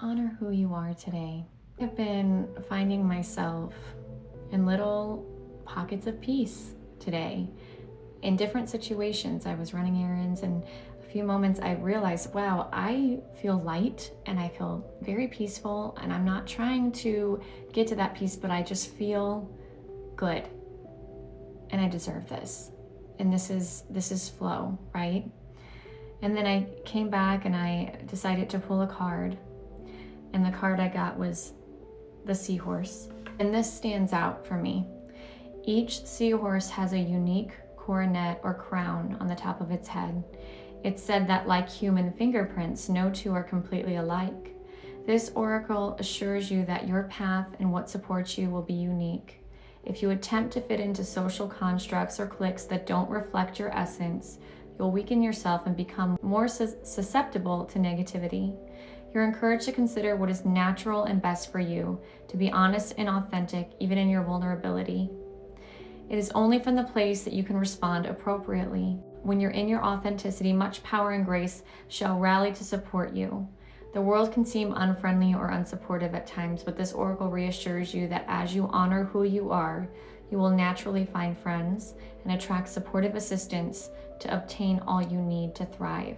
honor who you are today. I've been finding myself in little pockets of peace today. In different situations, I was running errands, and a few moments I realized, wow, I feel light and I feel very peaceful, and I'm not trying to get to that peace, but I just feel good. And I deserve this. And this is flow, right? And then I came back and I decided to pull a card. And the card I got was the seahorse. And this stands out for me. Each seahorse has a unique coronet or crown on the top of its head. It's said that, like human fingerprints, no two are completely alike. This oracle assures you that your path and what supports you will be unique. If you attempt to fit into social constructs or cliques that don't reflect your essence, you'll weaken yourself and become more susceptible to negativity. You're encouraged to consider what is natural and best for you, to be honest and authentic, even in your vulnerability. It is only from the place that you can respond appropriately. When you're in your authenticity, much power and grace shall rally to support you. The world can seem unfriendly or unsupportive at times, but this oracle reassures you that as you honor who you are, you will naturally find friends and attract supportive assistance to obtain all you need to thrive.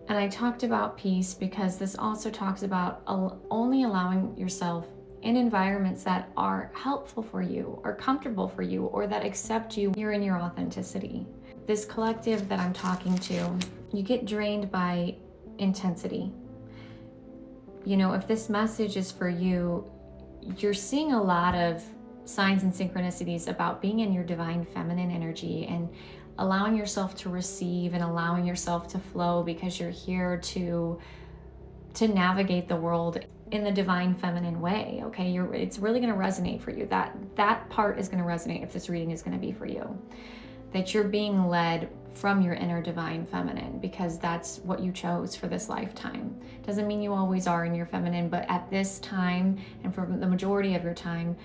And I talked about peace because this also talks about only allowing yourself in environments that are helpful for you or comfortable for you or that accept you. You're in your authenticity. This collective that I'm talking to, you get drained by intensity. You know, if this message is for you, you're seeing a lot of signs and synchronicities about being in your divine feminine energy and allowing yourself to receive and allowing yourself to flow, because you're here to navigate the world in the divine feminine way. Okay, it's really going to resonate for you. That part is going to resonate if this reading is going to be for you. That you're being led from your inner divine feminine, because that's what you chose for this lifetime. Doesn't mean you always are in your feminine, but at this time and for the majority of your time,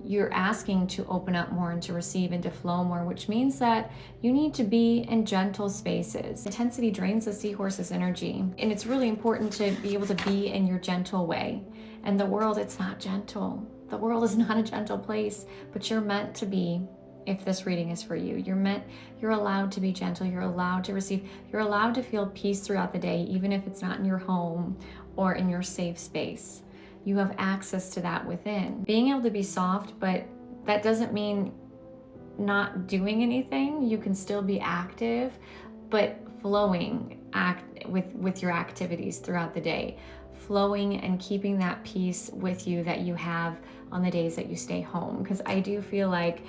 you're asking to open up more and to receive and to flow more, which means that you need to be in gentle spaces. Intensity drains the seahorse's energy, and it's really important to be able to be in your gentle way. And the world, it's not gentle. The world is not a gentle place, but you're meant to be. If this reading is for you, you're allowed to be gentle, you're allowed to receive, you're allowed to feel peace throughout the day, even if it's not in your home or in your safe space. You have access to that within. Being able to be soft, but that doesn't mean not doing anything. You can still be active, but flowing with your activities throughout the day. Flowing and keeping that peace with you that you have on the days that you stay home. Because I do feel like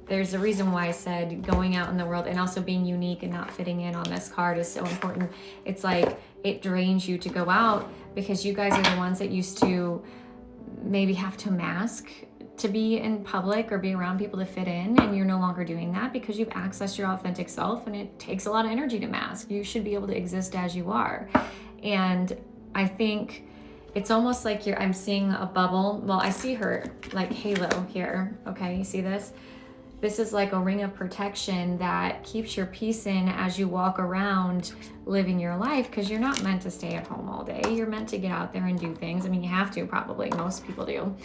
there's a reason why I said going out in the world and also being unique and not fitting in on this card is so important. It's like it drains you to go out, because you guys are the ones that used to maybe have to mask to be in public or be around people to fit in, and you're no longer doing that because you've accessed your authentic self, and it takes a lot of energy to mask. You should be able to exist as you are. And I think it's almost like I'm seeing a bubble. Well, I see her like halo here. Okay, you see this? This is like a ring of protection that keeps your peace in as you walk around living your life, because you're not meant to stay at home all day. You're meant to get out there and do things. I mean, you have to, probably. Most people do.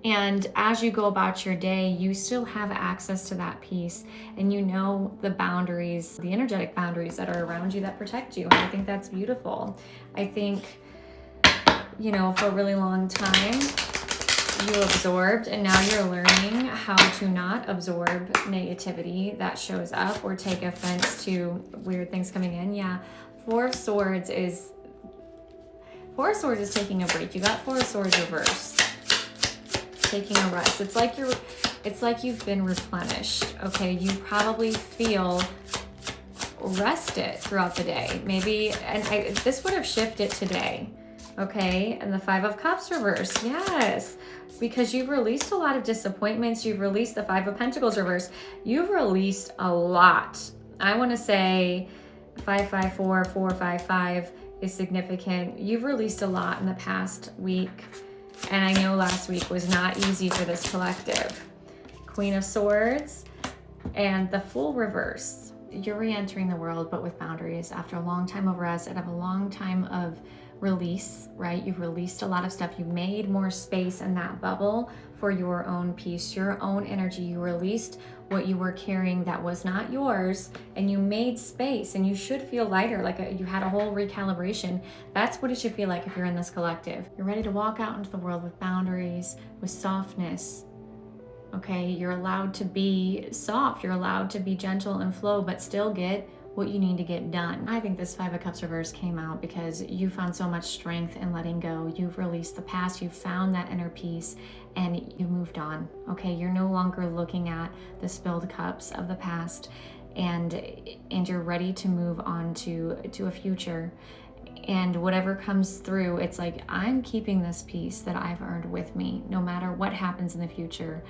And as you go about your day, you still have access to that peace, and you know the boundaries, the energetic boundaries that are around you that protect you. And I think that's beautiful. I think, you know, for a really long time, you absorbed, and now you're learning how to not absorb negativity that shows up or take offense to weird things coming in. Yeah, Four of Swords is taking a break. You got Four of Swords reversed, taking a rest. It's like you've been replenished. Okay, you probably feel rested throughout the day. Maybe, this would have shifted today. Okay, and the Five of Cups reversed, yes, because you've released a lot of disappointments. You've released the Five of Pentacles reversed. You've released a lot. I want to say 554, 455 is significant. You've released a lot in the past week, and I know last week was not easy for this collective. Queen of Swords and the Fool reverse. You're re-entering the world, but with boundaries after a long time of rest and of a long time of release, right? You've released a lot of stuff. You made more space in that bubble for your own peace, your own energy. You released what you were carrying that was not yours, and you made space, and you should feel lighter, like you had a whole recalibration. That's what it should feel like if you're in this collective. You're ready to walk out into the world with boundaries, with softness. Okay, you're allowed to be soft, you're allowed to be gentle and flow, but still get what you need to get done. I think this Five of Cups reverse came out because you found so much strength in letting go. You've released the past, you've found that inner peace, and you moved on. Okay, you're no longer looking at the spilled cups of the past, and you're ready to move on to a future. And whatever comes through, it's like, I'm keeping this peace that I've earned with me. No matter what happens in the future,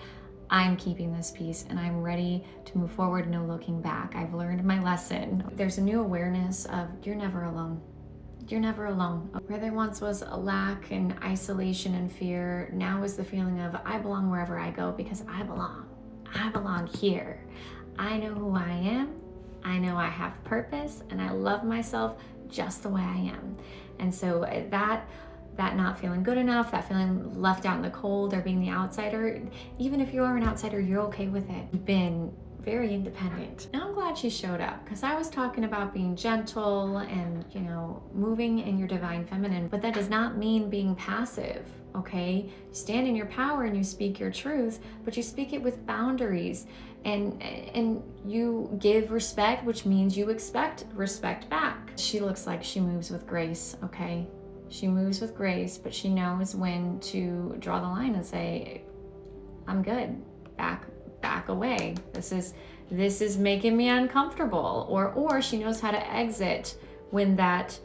I'm keeping this peace, and I'm ready to move forward, no looking back. I've learned my lesson. There's a new awareness of you're never alone. You're never alone. Where there once was a lack and isolation and fear, now is the feeling of I belong wherever I go because I belong. I belong here. I know who I am. I know I have purpose, and I love myself just the way I am. And so that not feeling good enough, that feeling left out in the cold or being the outsider, even if you are an outsider, you're okay with it. You've been very independent. Now I'm glad she showed up, because I was talking about being gentle and, moving in your divine feminine, but that does not mean being passive, okay? You stand in your power and you speak your truth, but you speak it with boundaries, and you give respect, which means you expect respect back. She looks like she moves with grace, okay? She moves with grace, but she knows when to draw the line and say, I'm good, back away. This is making me uncomfortable. Or she knows how to exit when that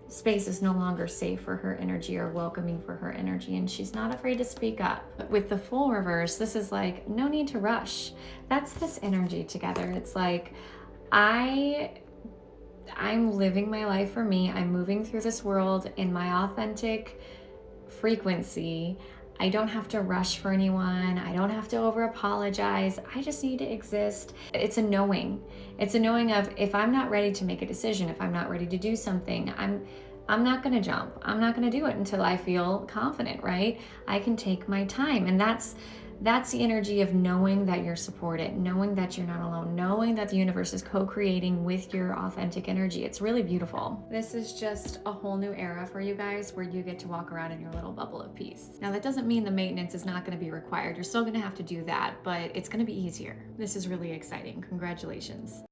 space is no longer safe for her energy or welcoming for her energy, and she's not afraid to speak up. But with the Fool reverse, this is like, no need to rush. That's this energy together. It's like, I'm living my life for me. I'm moving through this world in my authentic frequency. I don't have to rush for anyone. I don't have to over apologize. I just need to exist. It's a knowing. It's a knowing of, if I'm not ready to make a decision, if I'm not ready to do something, I'm not going to jump. I'm not going to do it until I feel confident, right? I can take my time. And that's the energy of knowing that you're supported, knowing that you're not alone, knowing that the universe is co-creating with your authentic energy. It's really beautiful. This is just a whole new era for you guys, where you get to walk around in your little bubble of peace. Now, that doesn't mean the maintenance is not going to be required. You're still going to have to do that, but it's going to be easier. This is really exciting. Congratulations.